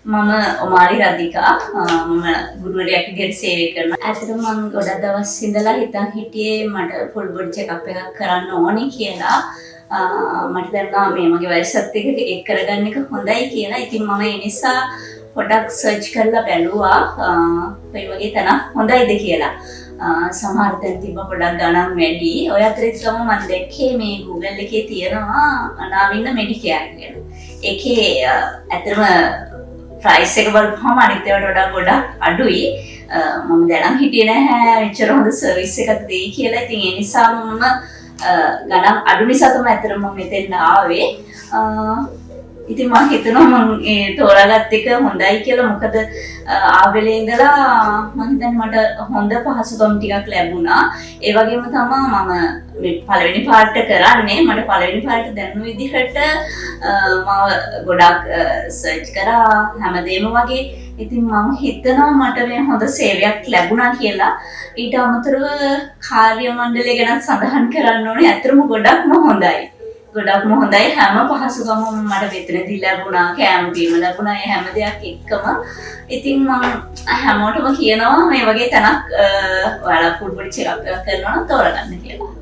මම ඔමාරි රදිකා මම ගුරුවරයෙක් විදිහට සේවය කරනවා. ඇත්තටම මම ගොඩක් දවස් ඉඳලා හිතන් හිටියේ මට ෆුල් බොඩි චෙකප් එකක් කරන්න ඕනේ කියලා. මට දැනුණා මේ මගේ වයසත් එක්ක ඒක කරගන්න එක හොඳයි කියලා. ඉතින් මම ඒ නිසා පොඩක් සර්ච් කරලා බැලුවා කොයි වගේ තැනක් හොඳයිද කියලා. සමහර තැන් තිබ්බ පොඩක් ගණන් වැඩි. ඔය අතරේ තමයි මම දැක්කේ මේ Google එකේ තියෙනවා අනාවින්න මෙඩිකෙයාර් කියලා. ඒකේ ඇත්තටම ප්‍රයිස් එක බලපුවම අනිත් ඒවාට වඩා ගොඩක් අඩුයි. මම දැනන් හිටියේ නැහැ මෙච්චර හොඳ සර්විස් එකක් දෙයි කියලා. ඉතින් ඒ නිසා මම ගණන් අඩු නිසා තමයි ඇත්තටම මම මෙතෙන් ආවේ. ඉතින් මම හිතනවා මම ඒ තෝරාගත්ත එක හොඳයි කියලා. මොකද ආවෙලේ ඉඳලා මම හිතන්නේ මට හොඳ පහසුකම් ටිකක් ලැබුණා. ඒ වගේම තමයි මම මේ පළවෙනි පාර්ට් එක කරන්නේ. මට පළවෙනි පාර්ට් දැනුණු විදිහට මම ගොඩක් සර්ච් කරා හැමදේම වගේ. ඉතින් මම හිතනවා මට මේ හොඳ සේවයක් ලැබුණා කියලා. ඊට අමතරව කාර්ය මණ්ඩලය ගැන සඳහන් කරන්න ඕනේ. ඇත්තටම ගොඩක්ම හොඳයි. ගොඩක්ම හොඳයි. හැම පහසුකමම මට මෙතනදී ලැබුණා. කෑම බීම ලැබුණා. ඒ හැම දෙයක් එක්කම. ඉතින් මම හැමෝටම කියනවා මේ වගේ තැනක් ඔයාලා ෆුල් බොඩි චෙකප් එකක් කරනවා නම් තෝරගන්න කියලා.